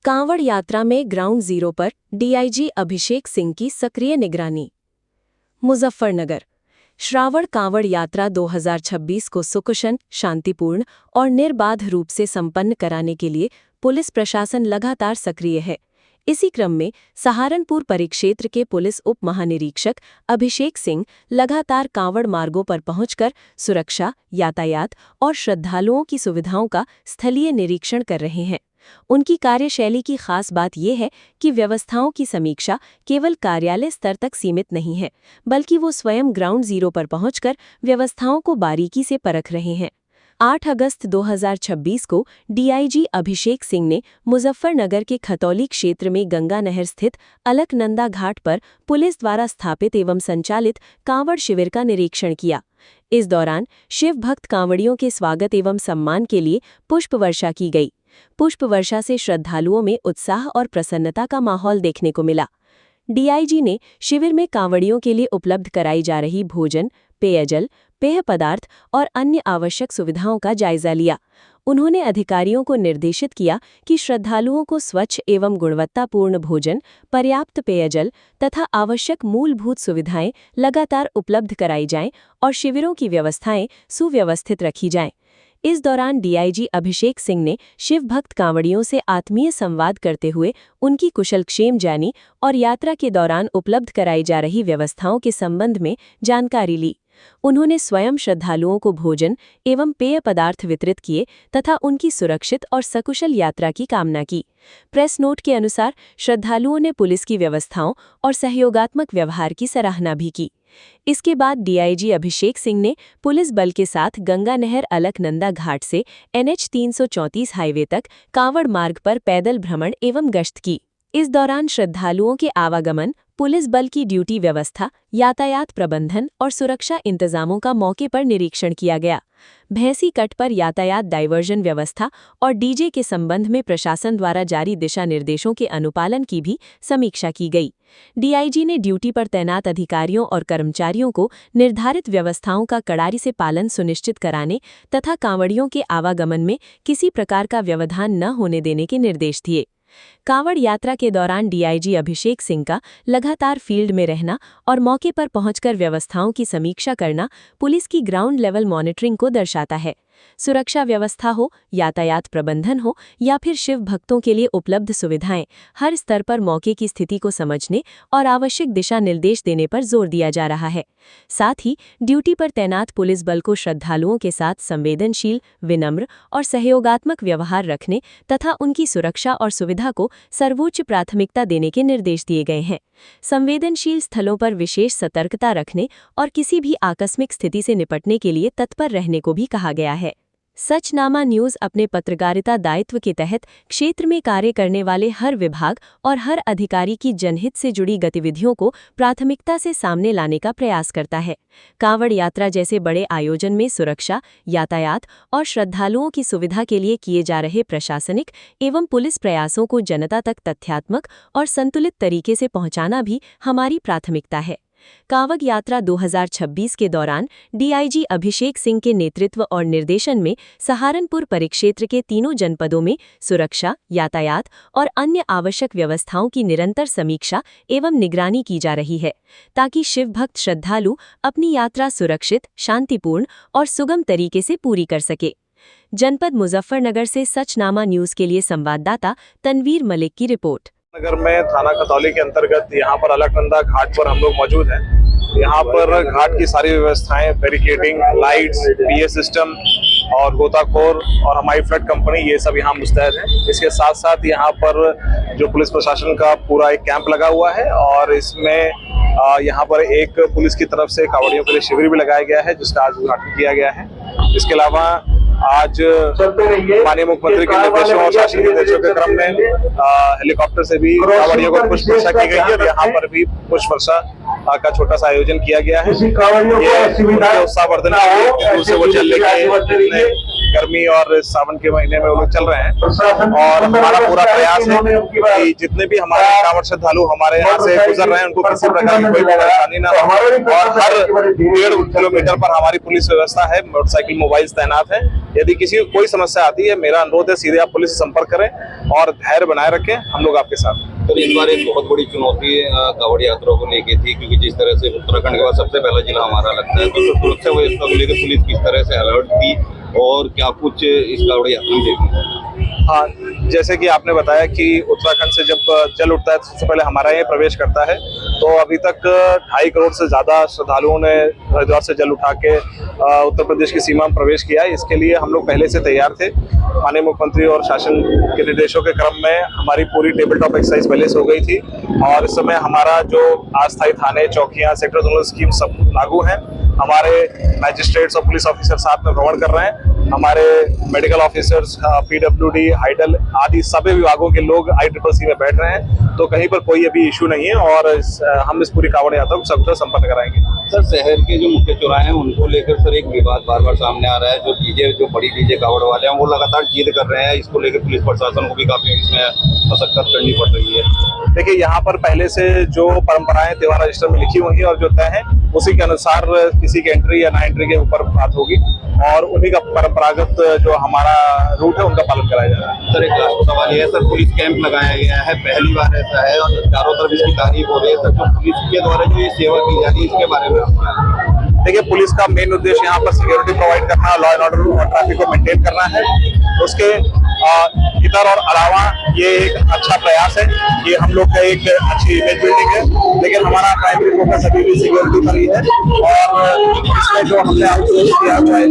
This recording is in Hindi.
कांवड़ यात्रा में ग्राउंड जीरो पर डीआईजी अभिषेक सिंह की सक्रिय निगरानी। मुजफ्फरनगर श्रावण कांवड़ यात्रा 2026 को सुकुशल, शांतिपूर्ण और निर्बाध रूप से संपन्न कराने के लिए पुलिस प्रशासन लगातार सक्रिय है। इसी क्रम में सहारनपुर परिक्षेत्र के पुलिस उप महानिरीक्षक अभिषेक सिंह लगातार कांवड़ मार्गों पर पहुंचकर सुरक्षा, यातायात और श्रद्धालुओं की सुविधाओं का स्थलीय निरीक्षण कर रहे हैं। उनकी कार्यशैली की खास बात यह है कि व्यवस्थाओं की समीक्षा केवल कार्यालय स्तर तक सीमित नहीं है, बल्कि वो स्वयं ग्राउंड जीरो पर पहुंचकर व्यवस्थाओं को बारीकी से परख रहे हैं। 8 अगस्त 2026 को डीआईजी अभिषेक सिंह ने मुजफ्फरनगर के खतौली क्षेत्र में गंगा नहर स्थित अलकनंदा घाट पर पुलिस द्वारा स्थापित एवं संचालित कांवड़ शिविर का निरीक्षण किया। इस दौरान शिव भक्त कांवड़ियों के स्वागत एवं सम्मान के लिए पुष्प वर्षा की गई। पुष्प वर्षा से श्रद्धालुओं में उत्साह और प्रसन्नता का माहौल देखने को मिला। डीआईजी ने शिविर में कांवड़ियों के लिए उपलब्ध कराई जा रही भोजन, पेयजल, पेय पदार्थ और अन्य आवश्यक सुविधाओं का जायजा लिया। उन्होंने अधिकारियों को निर्देशित किया कि श्रद्धालुओं को स्वच्छ एवं गुणवत्तापूर्ण भोजन, पर्याप्त पेयजल तथा आवश्यक मूलभूत सुविधाएं लगातार उपलब्ध कराई जाएं और शिविरों की व्यवस्थाएं सुव्यवस्थित रखी जाएं। इस दौरान डीआईजी अभिषेक सिंह ने शिव भक्त कांवड़ियों से आत्मीय संवाद करते हुए उनकी कुशलक्षेम जानी और यात्रा के दौरान उपलब्ध कराई जा रही व्यवस्थाओं के संबंध में जानकारी ली। उन्होंने स्वयं श्रद्धालुओं को भोजन एवं पेय पदार्थ वितरित किए तथा उनकी सुरक्षित और सकुशल यात्रा की कामना की। प्रेस नोट के अनुसार श्रद्धालुओं ने पुलिस की व्यवस्थाओं और सहयोगात्मक व्यवहार की सराहना भी की। इसके बाद डीआईजी अभिषेक सिंह ने पुलिस बल के साथ गंगा नहर अलकनंदा घाट से NH 334 हाईवे तक कांवड़ मार्ग पर पैदल भ्रमण एवं गश्त की। इस दौरान श्रद्धालुओं के आवागमन, पुलिस बल की ड्यूटी व्यवस्था, यातायात प्रबंधन और सुरक्षा इंतजामों का मौके पर निरीक्षण किया गया। भैंसी कट पर यातायात डायवर्जन व्यवस्था और डीजे के संबंध में प्रशासन द्वारा जारी दिशा निर्देशों के अनुपालन की भी समीक्षा की गई। डीआईजी ने ड्यूटी पर तैनात अधिकारियों और कर्मचारियों को निर्धारित व्यवस्थाओं का कड़ाई से पालन सुनिश्चित कराने तथा कांवड़ियों के आवागमन में किसी प्रकार का व्यवधान न होने देने के निर्देश दिए। कांवड़ यात्रा के दौरान डीआईजी अभिषेक सिंह का लगातार फील्ड में रहना और मौके पर पहुंचकर व्यवस्थाओं की समीक्षा करना पुलिस की ग्राउंड लेवल मॉनिटरिंग को दर्शाता है। सुरक्षा व्यवस्था हो, यातायात प्रबंधन हो या फिर शिव भक्तों के लिए उपलब्ध सुविधाएं, हर स्तर पर मौके की स्थिति को समझने और आवश्यक दिशा निर्देश देने पर जोर दिया जा रहा है। साथ ही ड्यूटी पर तैनात पुलिस बल को श्रद्धालुओं के साथ संवेदनशील, विनम्र और सहयोगात्मक व्यवहार रखने तथा उनकी सुरक्षा और सुविधा को सर्वोच्च प्राथमिकता देने के निर्देश दिए गए हैं। संवेदनशील स्थलों पर विशेष सतर्कता रखने और किसी भी आकस्मिक स्थिति से निपटने के लिए तत्पर रहने को भी कहा गया है। सचनामा न्यूज़ अपने पत्रकारिता दायित्व के तहत क्षेत्र में कार्य करने वाले हर विभाग और हर अधिकारी की जनहित से जुड़ी गतिविधियों को प्राथमिकता से सामने लाने का प्रयास करता है। कांवड़ यात्रा जैसे बड़े आयोजन में सुरक्षा, यातायात और श्रद्धालुओं की सुविधा के लिए किए जा रहे प्रशासनिक एवं पुलिस प्रयासों को जनता तक तथ्यात्मक और संतुलित तरीके से पहुंचाना भी हमारी प्राथमिकता है। कांवड़ यात्रा 2026 के दौरान डीआईजी अभिषेक सिंह के नेतृत्व और निर्देशन में सहारनपुर परिक्षेत्र के तीनों जनपदों में सुरक्षा, यातायात और अन्य आवश्यक व्यवस्थाओं की निरंतर समीक्षा एवं निगरानी की जा रही है, ताकि शिव भक्त श्रद्धालु अपनी यात्रा सुरक्षित, शांतिपूर्ण और सुगम तरीके से पूरी कर सके। जनपद मुजफ्फरनगर से सचनामा न्यूज़ के लिए संवाददाता तनवीर मलिक की रिपोर्ट। नगर में थाना खतौली के अंतर्गत यहाँ पर अलकनंदा घाट पर हम लोग मौजूद हैं। यहाँ पर घाट की सारी व्यवस्थाएं, बैरिकेडिंग, लाइट्स, पीए सिस्टम और गोताखोर और हमारी फ्लड कंपनी, ये सब यहाँ मुस्तैद है। इसके साथ साथ यहाँ पर जो पुलिस प्रशासन का पूरा एक कैंप लगा हुआ है और इसमें यहाँ पर एक पुलिस की तरफ से कांवड़ियों के लिए शिविर भी लगाया गया है, जिसका आज उद्घाटन किया गया है। इसके अलावा आज माननीय मुख्यमंत्री के निर्देशों और शासन के निर्देशों के क्रम में हेलीकॉप्टर से भी कांवड़ियों को पुष्प वर्षा की गई है और यहाँ पर भी पुष्प वर्षा का छोटा सा आयोजन किया गया है। ये उत्साहवर्धन से वो जल लेके गर्मी और सावन के महीने में वो लोग चल रहे हैं। और हमारा पूरा प्रयास है कि जितने भी हमारे कांवड़ श्रद्धालु हमारे यहाँ से गुजर रहे हैं उनको किसी प्रकार की कोई परेशानी ना हो। और हर 1.5 किलोमीटर पर हमारी पुलिस व्यवस्था है, मोटरसाइकिल मोबाइल्स तैनात है। यदि किसी को कोई समस्या आती है, मेरा अनुरोध है सीधे आप पुलिस से संपर्क करें और धैर्य बनाए रखें, हम लोग आपके साथ हैं। तो इस बार एक बहुत बड़ी चुनौती कांवड़ यात्रा को लेके थी, क्योंकि जिस तरह से उत्तराखंड के बाद सबसे पहला जिला हमारा लगता है, तो सुरक्षा व्यवस्था को लेकर पुलिस किस तरह से अलर्ट थी और क्या कुछ इस कांवड़ यात्रा में देखने को मिला? हाँ, जैसे कि आपने बताया कि उत्तराखंड से जब जल उठता है तो सबसे पहले हमारा ये प्रवेश करता है। तो अभी तक 2.5 करोड़ से ज़्यादा श्रद्धालुओं ने हरिद्वार से जल उठा के उत्तर प्रदेश की सीमा में प्रवेश किया है। इसके लिए हम लोग पहले से तैयार थे। माननीय मुख्यमंत्री और शासन के निर्देशों के क्रम में हमारी पूरी टेबल टॉप एक्सरसाइज पहले से हो गई थी और इस समय हमारा जो अस्थायी थाने, चौकियाँ, सेक्टर जोनल स्कीम सब लागू हैं। हमारे मैजिस्ट्रेट्स और पुलिस ऑफिसर साथ में भ्रमण कर रहे हैं। हमारे मेडिकल ऑफिसर्स, PWD, हाइडल आदि सभी विभागों के लोग ICCC में बैठ रहे हैं। तो कहीं पर कोई अभी इशू नहीं है और हम इस पूरी कांवड़ यात्रा को सकुशल संपन्न कराएंगे। सर, शहर के जो मुख्य चौराहे हैं उनको लेकर सर एक विवाद बार बार सामने आ रहा है। जो बड़ी डीजे कांवड़ वाले हैं वो लगातार जिद कर रहे हैं। इसको लेकर पुलिस प्रशासन को भी काफी इसमें मशक्कत करनी पड़ रही है। देखिए, यहाँ पर पहले से जो परंपराएं त्योहार रजिस्टर में लिखी हुई हैं और जो तय है उसी के अनुसार किसी के एंट्री या ना एंट्री के ऊपर बात होगी और उन्हीं का परंपरागत जो हमारा रूट है उनका पालन कराया जा रहा है। सर, एक लास्ट सवाल ये है सर, पुलिस कैंप लगाया गया है, पहली बार ऐसा है और चारों तरफ इसकी तारीफ हो रही है। सर, जो पुलिस के द्वारा जो ये सेवा की जा रही है इसके बारे में देखिए, पुलिस का मेन उद्देश्य यहाँ पर सिक्योरिटी प्रोवाइड करना, लॉ एंड ऑर्डर और ट्रैफिक को मेंटेन करना है। उसके इधर और अलावा ये एक अच्छा प्रयास है, ये हम लोग का एक अच्छी इमेज बिल्डिंग है, लेकिन हमारा प्राइमरी फोकस अभी भी सिक्योरिटी पर ही है। और इसमें जो हमने आउटसोर्स किया हुआ है